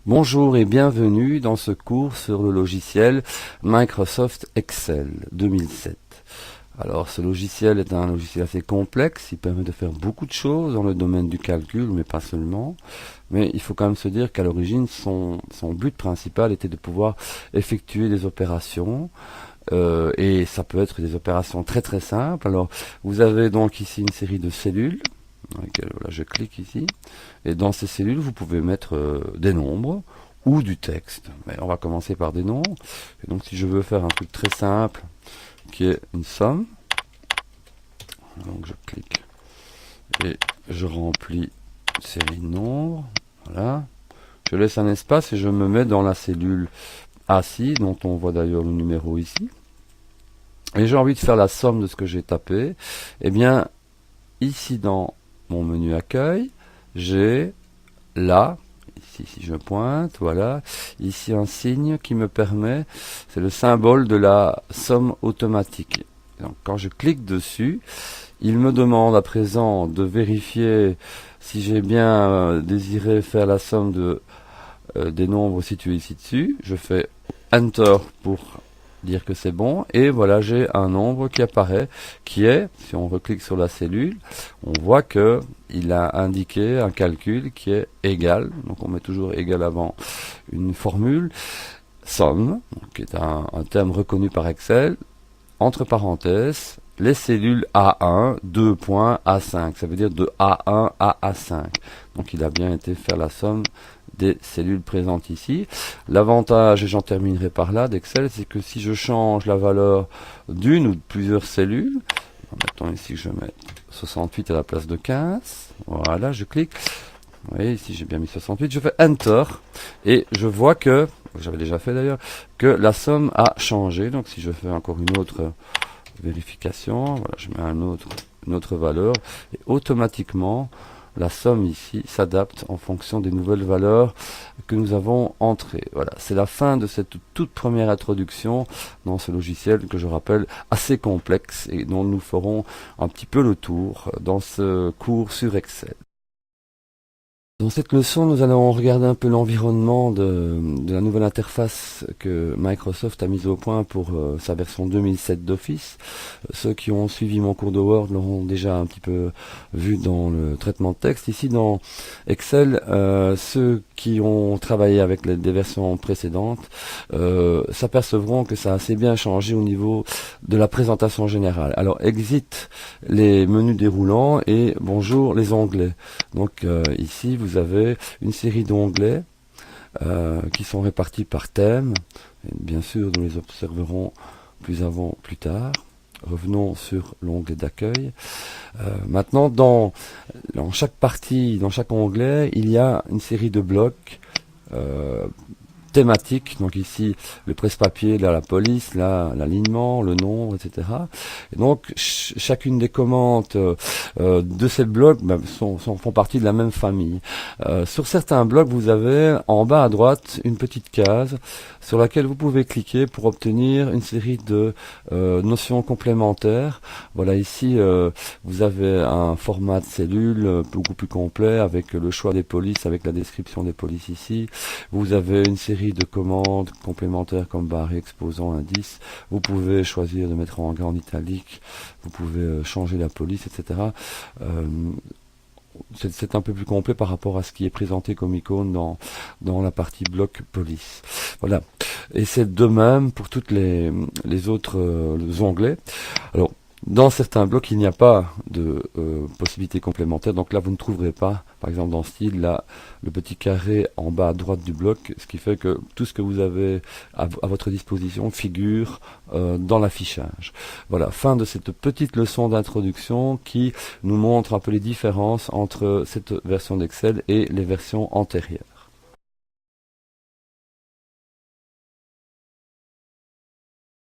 Bonjour et bienvenue dans ce cours sur le logiciel Microsoft Excel 2007. Alors ce logiciel est un logiciel assez complexe, il permet de faire beaucoup de choses dans le domaine du calcul, mais pas seulement. Mais il faut quand même se dire qu'à l'origine, son but principal était de pouvoir effectuer des opérations. Et ça peut être des opérations très très simples. Alors vous avez donc ici une série de cellules. Voilà, je clique ici, et dans ces cellules, vous pouvez mettre des nombres ou du texte. Mais on va commencer par des nombres. Et donc, si je veux faire un truc très simple, qui est une somme, donc je clique et je remplis une série de nombres. Voilà. Je laisse un espace et je me mets dans la cellule A6, dont on voit d'ailleurs le numéro ici. Et j'ai envie de faire la somme de ce que j'ai tapé. Eh bien, ici dans mon menu accueil, j'ai là, ici si je pointe, voilà, ici un signe qui me permet, c'est le symbole de la somme automatique. Donc quand je clique dessus, il me demande à présent de vérifier si j'ai bien désiré faire la somme des nombres situés ici dessus. Je fais Enter pour dire que c'est bon, et voilà, j'ai un nombre qui apparaît, qui est, si on reclique sur la cellule, on voit que il a indiqué un calcul qui est égal, donc on met toujours égal avant une formule, somme, qui est un terme reconnu par Excel, entre parenthèses, les cellules A1, 2 points A5, ça veut dire de A1 à A5, donc il a bien été faire la somme des cellules présentes ici. L'avantage, et j'en terminerai par là, d'Excel, c'est que si je change la valeur d'une ou de plusieurs cellules, mettons ici que je mets 68 à la place de 15, voilà, je clique, vous voyez ici j'ai bien mis 68, je fais Enter, et je vois que, j'avais déjà fait d'ailleurs, que la somme a changé. Donc si je fais encore une autre vérification, voilà, je mets une autre valeur, et automatiquement, la somme ici s'adapte en fonction des nouvelles valeurs que nous avons entrées. Voilà, c'est la fin de cette toute première introduction dans ce logiciel que je rappelle assez complexe et dont nous ferons un petit peu le tour dans ce cours sur Excel. Dans cette leçon, nous allons regarder un peu l'environnement de la nouvelle interface que Microsoft a mise au point pour sa version 2007 d'Office. Ceux qui ont suivi mon cours de Word l'auront déjà un petit peu vu dans le traitement de texte. Ici, dans Excel, ceux qui ont travaillé avec des versions précédentes s'apercevront que ça a assez bien changé au niveau de la présentation générale. Alors, exit les menus déroulants et bonjour les onglets. Donc ici, vous avez une série d'onglets qui sont répartis par thème. Et bien sûr, nous les observerons plus tard. Revenons sur l'onglet d'accueil. Maintenant, dans chaque partie, dans chaque onglet, il y a une série de blocs thématiques. Donc ici, le presse-papier, là la police, là l'alignement, le nombre, etc. Et donc chacune des commandes de ces blocs font partie de la même famille. Sur certains blocs, vous avez en bas à droite une petite case sur laquelle vous pouvez cliquer pour obtenir une série de notions complémentaires. Voilà, ici vous avez un format de cellule beaucoup plus complet avec le choix des polices, avec la description des polices ici. Vous avez une série de commandes complémentaires comme barre exposant indice. Vous pouvez choisir de mettre en italique, vous pouvez changer la police, etc. C'est un peu plus complet par rapport à ce qui est présenté comme icône dans la partie bloc police. Voilà. Et c'est de même pour toutes les autres onglets. Alors, dans certains blocs, il n'y a pas de possibilité complémentaire. Donc là, vous ne trouverez pas, par exemple dans Style, là, le petit carré en bas à droite du bloc, ce qui fait que tout ce que vous avez à votre disposition figure dans l'affichage. Voilà, fin de cette petite leçon d'introduction qui nous montre un peu les différences entre cette version d'Excel et les versions antérieures.